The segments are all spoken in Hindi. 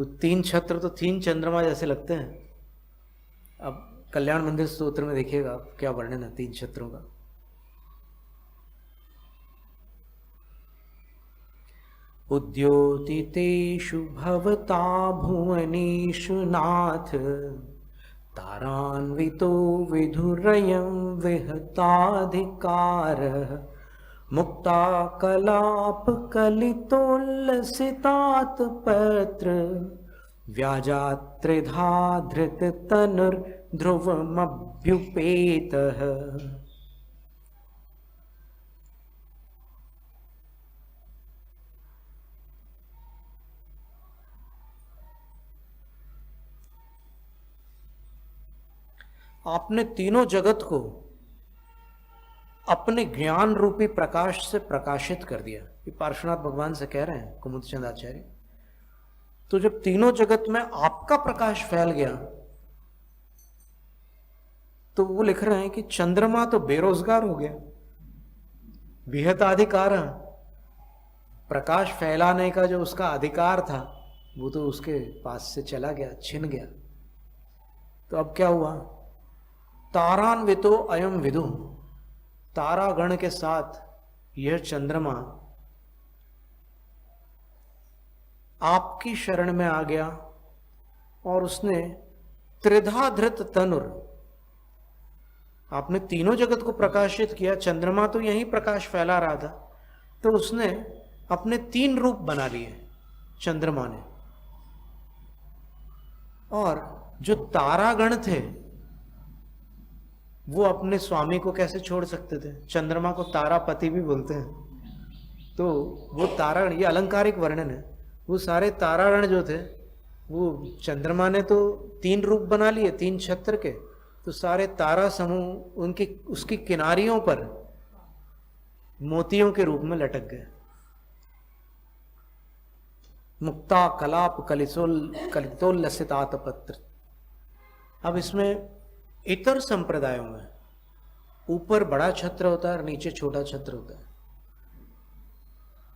तो तीन छत्र तो तीन चंद्रमा जैसे लगते हैं। अब कल्याण मंदिर स्तोत्र में देखिएगा क्या वर्णन है तीन छत्रों का। उद्योतितेषु भवता भुवनेषु नाथ, तारान्वितो विधुरयं विहताधिकारः, मुक्ताकलापकलितोल्लसितात्पत्र, व्याजात्रिधा धृततनुर्ध्रुवमभ्युपेतः। आपने तीनों जगत को अपने ज्ञान रूपी प्रकाश से प्रकाशित कर दिया। ये पार्श्वनाथ भगवान से कह रहे हैं कुमुद चंद आचार्य। तो जब तीनों जगत में आपका प्रकाश फैल गया तो वो लिख रहे हैं कि चंद्रमा तो बेरोजगार हो गया, विहताधिकार, प्रकाश फैलाने का जो उसका अधिकार था वो तो उसके पास से चला गया, छिन गया। तो अब क्या हुआ? तारान्वितो अयम विदु, तारागण के साथ यह चंद्रमा आपकी शरण में आ गया और उसने त्रिधा धृत तनुर, आपने तीनों जगत को प्रकाशित किया, चंद्रमा तो यही प्रकाश फैला रहा था, तो उसने अपने तीन रूप बना लिए चंद्रमा ने। और जो तारागण थे वो अपने स्वामी को कैसे छोड़ सकते थे? चंद्रमा को तारापति भी बोलते हैं। तो वो तारागण, ये अलंकारिक वर्णन है, वो सारे तारागण जो थे वो चंद्रमा ने तो तीन रूप बना लिए, तीन छत्र के, तो सारे तारा समूह उनकी उसकी किनारियों पर मोतियों के रूप में लटक गए। मुक्ता कलाप कलितोल्लसितात पत्र। अब इसमें इतर संप्रदायों में ऊपर बड़ा छत्र होता है और नीचे छोटा छत्र होता है,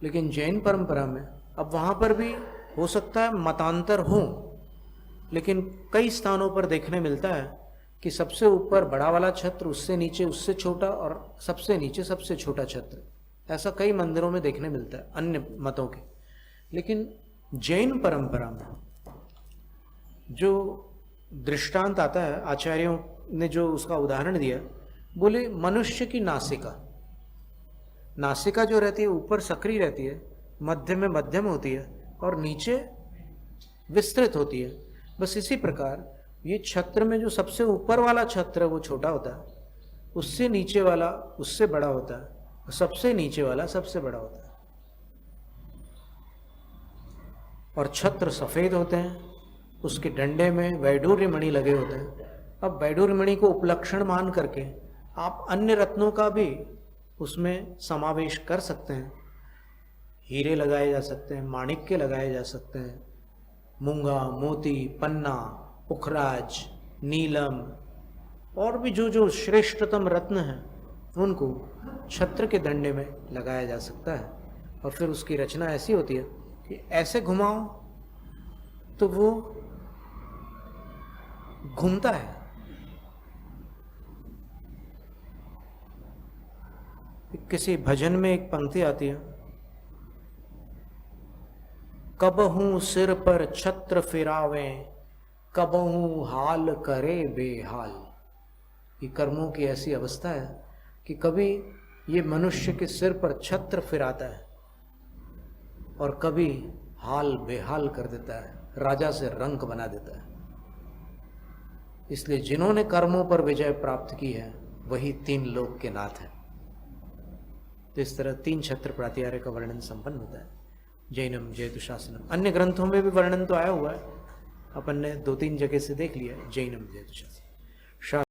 लेकिन जैन परंपरा में अब वहां पर भी हो सकता है मतांतर हो, लेकिन कई स्थानों पर देखने मिलता है कि सबसे ऊपर बड़ा वाला छत्र, उससे नीचे उससे छोटा, और सबसे नीचे सबसे छोटा छत्र। ऐसा कई मंदिरों में देखने मिलता है अन्य मतों के। लेकिन जैन परंपरा में जो दृष्टांत आता है, आचार्यों ने जो उसका उदाहरण दिया, बोले मनुष्य की नासिका, नासिका जो रहती है ऊपर सक्रिय रहती है, मध्य में मध्यम होती है और नीचे विस्तृत होती है। बस इसी प्रकार ये छत्र में जो सबसे ऊपर वाला छत्र है वो छोटा होता है, उससे नीचे वाला उससे बड़ा होता है, और सबसे नीचे वाला सबसे बड़ा होता है। और छत्र सफेद होते हैं, उसके डंडे में वैडूर्य मणि लगे होते हैं। अब वैडूर्य मणि को उपलक्षण मान करके आप अन्य रत्नों का भी उसमें समावेश कर सकते हैं। हीरे लगाए जा सकते हैं, माणिक्य लगाए जा सकते हैं, मूंगा, मोती, पन्ना, पुखराज, नीलम, और भी जो जो श्रेष्ठतम रत्न हैं उनको छत्र के डंडे में लगाया जा सकता है। और फिर उसकी रचना ऐसी होती है कि ऐसे घुमाओ तो वो घूमता है। किसी भजन में एक पंक्ति आती है, कबहू सिर पर छत्र फिरावे, कबहू हाल करे बेहाल। ये कर्मों की ऐसी अवस्था है कि कभी ये मनुष्य के सिर पर छत्र फिराता है और कभी हाल बेहाल कर देता है, राजा से रंक बना देता है। इसलिए जिन्होंने कर्मों पर विजय प्राप्त की है वही तीन लोक के नाथ हैं। तो इस तरह तीन छत्र प्रातिहार्य का वर्णन संपन्न होता है। जैनम जयतु शासनम, अन्य ग्रंथों में भी वर्णन तो आया हुआ है, अपन ने दो तीन जगह से देख लिया। जैनम जयतु शासनम।